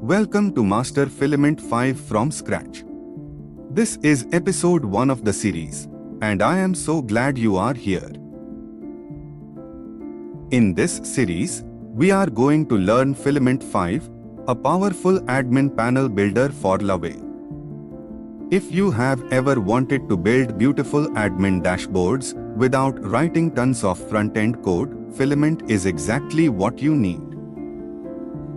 Welcome to Master Filament 5 from scratch. This is episode 1 of the series, and I am so glad you are here. In this series, we are going to learn Filament 5, a powerful admin panel builder for Laravel. If you have ever wanted to build beautiful admin dashboards without writing tons of front-end code, Filament is exactly what you need.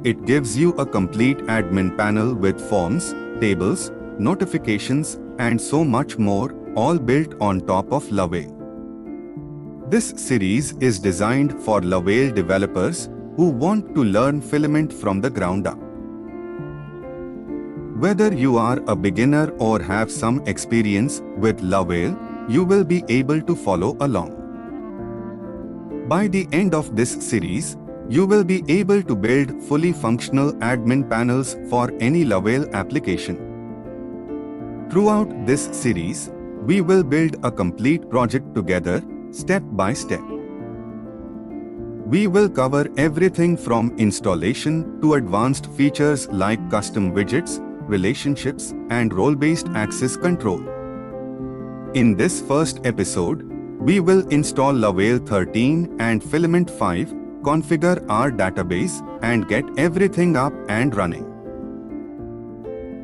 It gives you a complete admin panel with forms, tables, notifications, and so much more, all built on top of Laravel. This series is designed for Laravel developers who want to learn Filament from the ground up. Whether you are a beginner or have some experience with Laravel, you will be able to follow along. By the end of this series, you will be able to build fully functional admin panels for any Laravel application. Throughout this series, we will build a complete project together, step by step. We will cover everything from installation to advanced features like custom widgets, relationships, and role-based access control. In this first episode, we will install Laravel 13 and Filament 5, configure our database, and get everything up and running.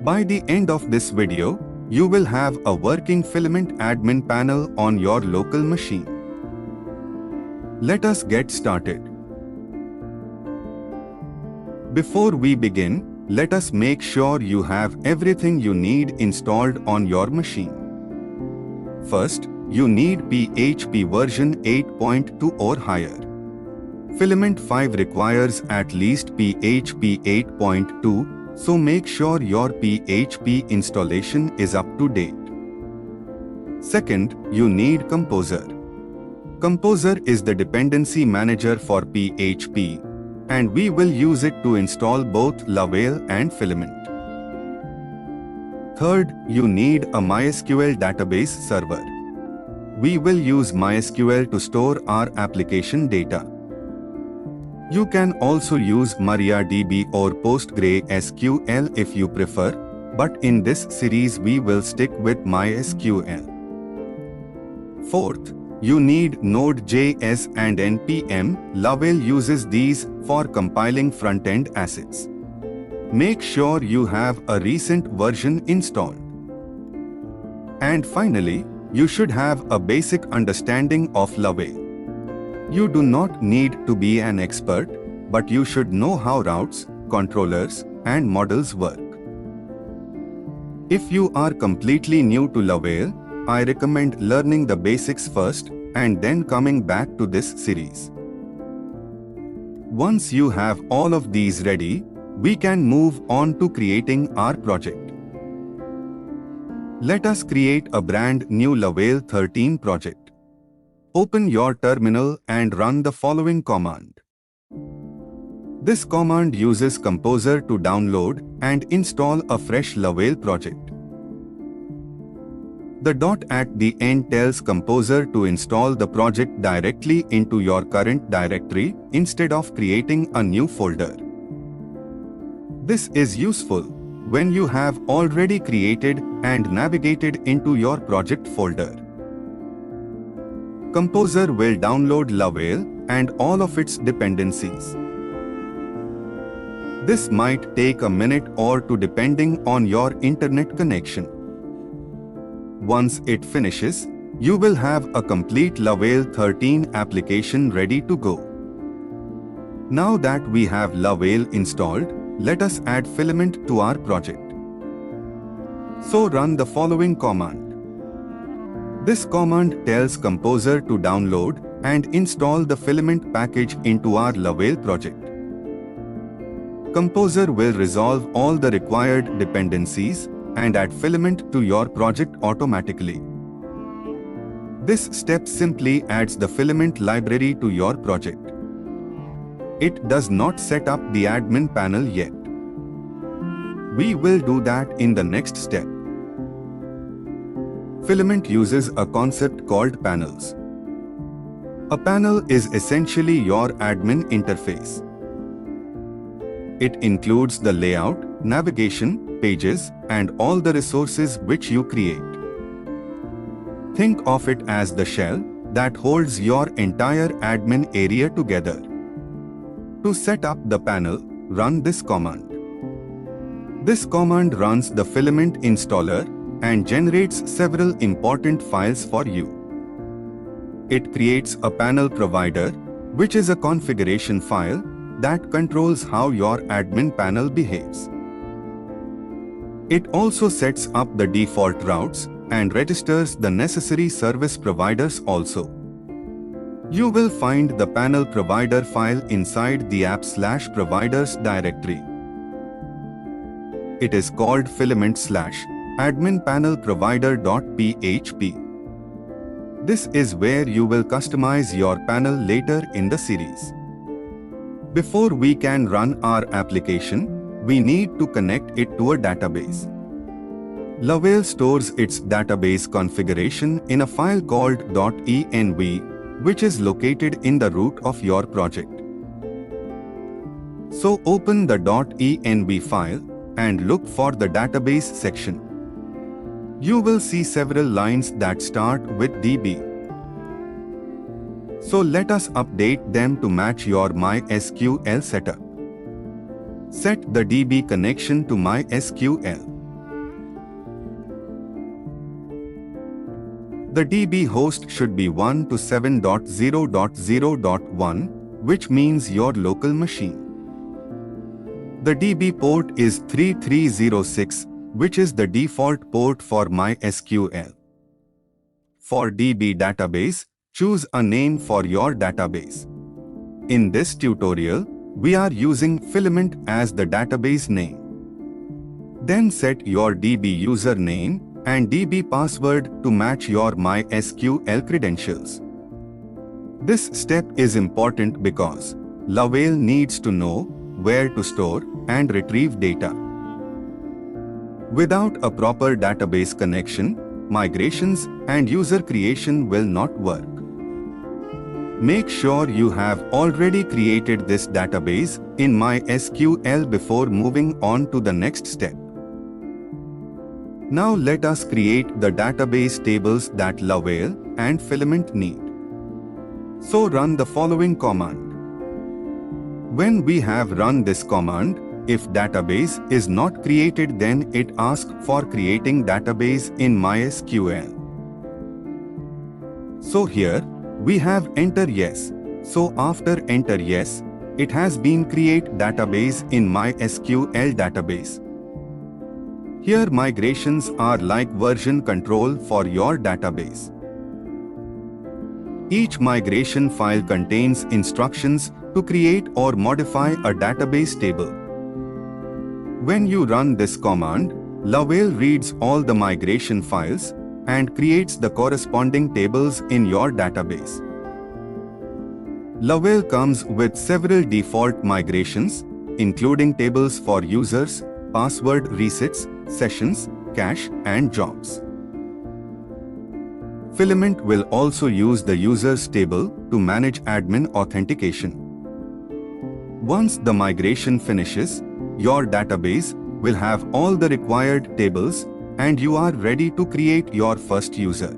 By the end of this video, you will have a working Filament admin panel on your local machine. Let us get started. Before we begin, let us make sure you have everything you need installed on your machine. First, you need PHP version 8.2 or higher. Filament 5 requires at least PHP 8.2, so make sure your PHP installation is up to date. Second, you need Composer. Composer is the dependency manager for PHP, and we will use it to install both Laravel and Filament. Third, you need a MySQL database server. We will use MySQL to store our application data. You can also use MariaDB or PostgreSQL if you prefer, but in this series we will stick with MySQL. Fourth, you need Node.js and NPM. Laravel uses these for compiling front-end assets. Make sure you have a recent version installed. And finally, you should have a basic understanding of Laravel. You do not need to be an expert, but you should know how routes, controllers, and models work. If you are completely new to Laravel, I recommend learning the basics first and then coming back to this series. Once you have all of these ready, we can move on to creating our project. Let us create a brand new Laravel 13 project. Open your terminal and run the following command. This command uses Composer to download and install a fresh Laravel project. The dot at the end tells Composer to install the project directly into your current directory instead of creating a new folder. This is useful when you have already created and navigated into your project folder. Composer will download Laravel and all of its dependencies. This might take a minute or two depending on your internet connection. Once it finishes, you will have a complete Laravel 13 application ready to go. Now that we have Laravel installed, let us add Filament to our project. So run the following command. This command tells Composer to download and install the Filament package into our Laravel project. Composer will resolve all the required dependencies and add Filament to your project automatically. This step simply adds the Filament library to your project. It does not set up the admin panel yet. We will do that in the next step. Filament uses a concept called panels. A panel is essentially your admin interface. It includes the layout, navigation, pages, and all the resources which you create. Think of it as the shell that holds your entire admin area together. To set up the panel, run this command. This command runs the Filament installer and generates several important files for you. It creates a panel provider, which is a configuration file that controls how your admin panel behaves. It also sets up the default routes and registers the necessary service providers also. You will find the panel provider file inside the app/providers directory. It is called filament/adminpanelprovider.php. This is where you will customize your panel later in the series. Before we can run our application, we need to connect it to a database. Laravel stores its database configuration in a file called .env, which is located in the root of your project. So open the .env file and look for the database section. You will see several lines that start with DB. So let us update them to match your MySQL setup. Set the DB connection to MySQL. The DB host should be 127.0.0.1, which means your local machine. The DB port is 3306, which is the default port for MySQL. For DB database, choose a name for your database. In this tutorial, we are using Filament as the database name. Then set your DB username and DB password to match your MySQL credentials. This step is important because Laravel needs to know where to store and retrieve data. Without a proper database connection, migrations and user creation will not work. Make sure you have already created this database in MySQL before moving on to the next step. Now let us create the database tables that Laravel and Filament need. So run the following command. When we have run this command, if database is not created, then it asks for creating database in MySQL. So here we have enter yes. So after enter yes, it has been create database in MySQL database. Here migrations are like version control for your database. Each migration file contains instructions to create or modify a database table. When you run this command, Laravel reads all the migration files and creates the corresponding tables in your database. Laravel comes with several default migrations, including tables for users, password resets, sessions, cache, and jobs. Filament will also use the users table to manage admin authentication. Once the migration finishes, your database will have all the required tables and you are ready to create your first user.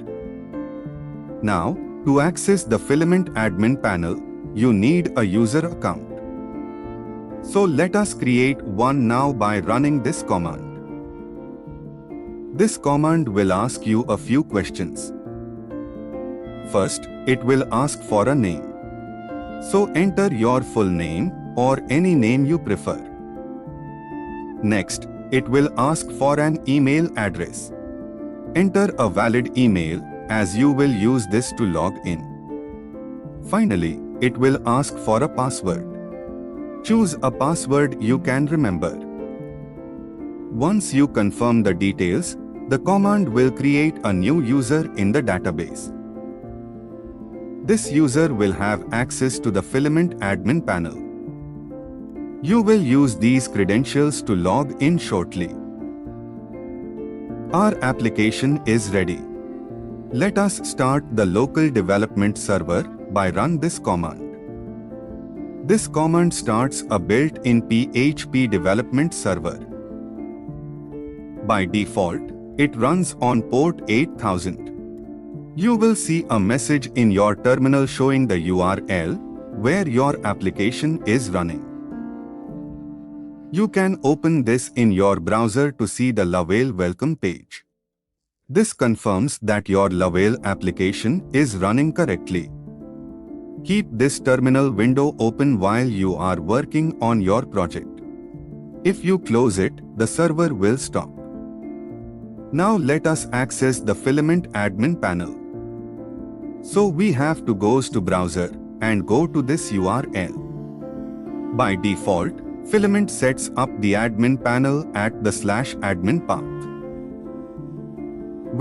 Now, to access the Filament Admin Panel, you need a user account. So let us create one now by running this command. This command will ask you a few questions. First, it will ask for a name. So enter your full name or any name you prefer. Next, it will ask for an email address. Enter a valid email as you will use this to log in. Finally, it will ask for a password. Choose a password you can remember. Once you confirm the details, the command will create a new user in the database. This user will have access to the Filament Admin Panel. You will use these credentials to log in shortly. Our application is ready. Let us start the local development server by run this command. This command starts a built-in PHP development server. By default, it runs on port 8000. You will see a message in your terminal showing the URL where your application is running. You can open this in your browser to see the Laravel welcome page. This confirms that your Laravel application is running correctly. Keep this terminal window open while you are working on your project. If you close it, the server will stop. Now let us access the Filament Admin Panel. So we have to go to browser and go to this URL. By default, Filament sets up the admin panel at the /admin path.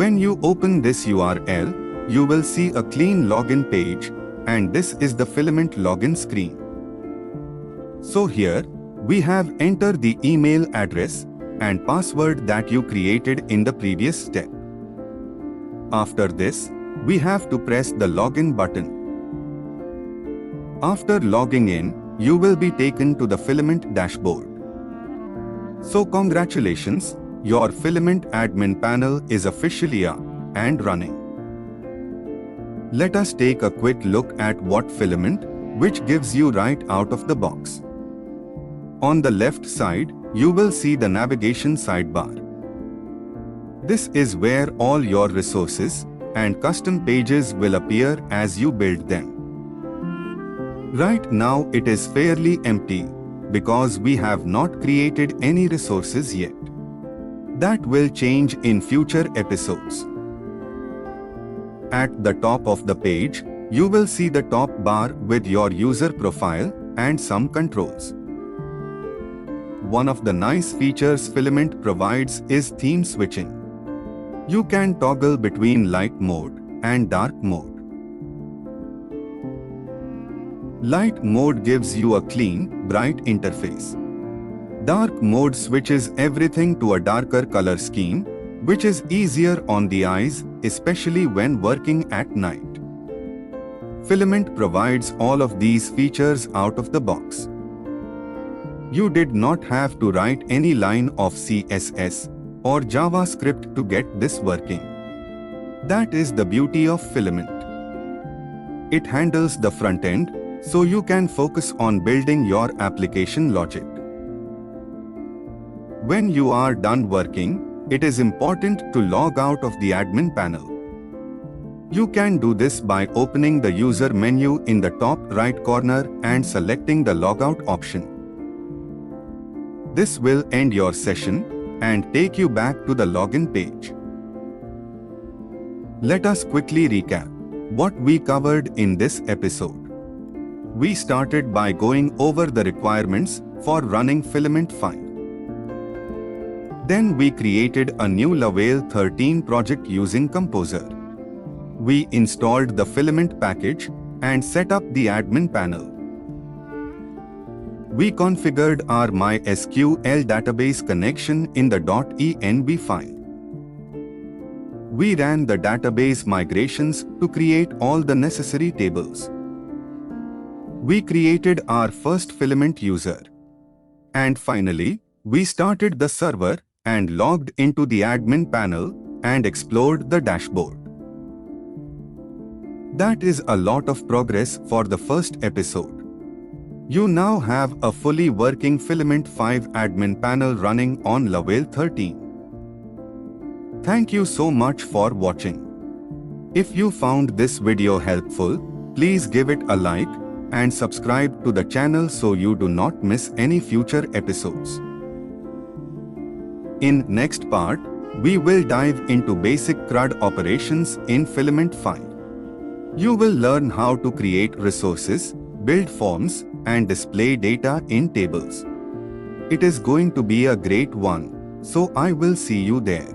When you open this URL, you will see a clean login page, and this is the Filament login screen. So here, we have entered the email address and password that you created in the previous step. After this, we have to press the login button. After logging in, you will be taken to the Filament dashboard. So congratulations, your Filament admin panel is officially up and running. Let us take a quick look at what Filament, which gives you right out of the box. On the left side, you will see the navigation sidebar. This is where all your resources and custom pages will appear as you build them. Right now it is fairly empty because we have not created any resources yet. That will change in future episodes. At the top of the page, you will see the top bar with your user profile and some controls. One of the nice features Filament provides is theme switching. You can toggle between light mode and dark mode. Light mode gives you a clean, bright interface. Dark mode switches everything to a darker color scheme, which is easier on the eyes, especially when working at night. Filament provides all of these features out of the box. You did not have to write any line of CSS or JavaScript to get this working. That is the beauty of Filament. It handles the front end, so you can focus on building your application logic. When you are done working, it is important to log out of the admin panel. You can do this by opening the user menu in the top right corner and selecting the logout option. This will end your session and take you back to the login page. Let us quickly recap what we covered in this episode. We started by going over the requirements for running Filament 5. Then we created a new Laravel 13 project using Composer. We installed the Filament package and set up the admin panel. We configured our MySQL database connection in the .env file. We ran the database migrations to create all the necessary tables. We created our first Filament user. And finally, we started the server and logged into the admin panel and explored the dashboard. That is a lot of progress for the first episode. You now have a fully working Filament 5 admin panel running on Laravel 13. Thank you so much for watching. If you found this video helpful, please give it a like and subscribe to the channel so you do not miss any future episodes. In next part, we will dive into basic CRUD operations in Filament 5. You will learn how to create resources, build forms, and display data in tables. It is going to be a great one, so I will see you there.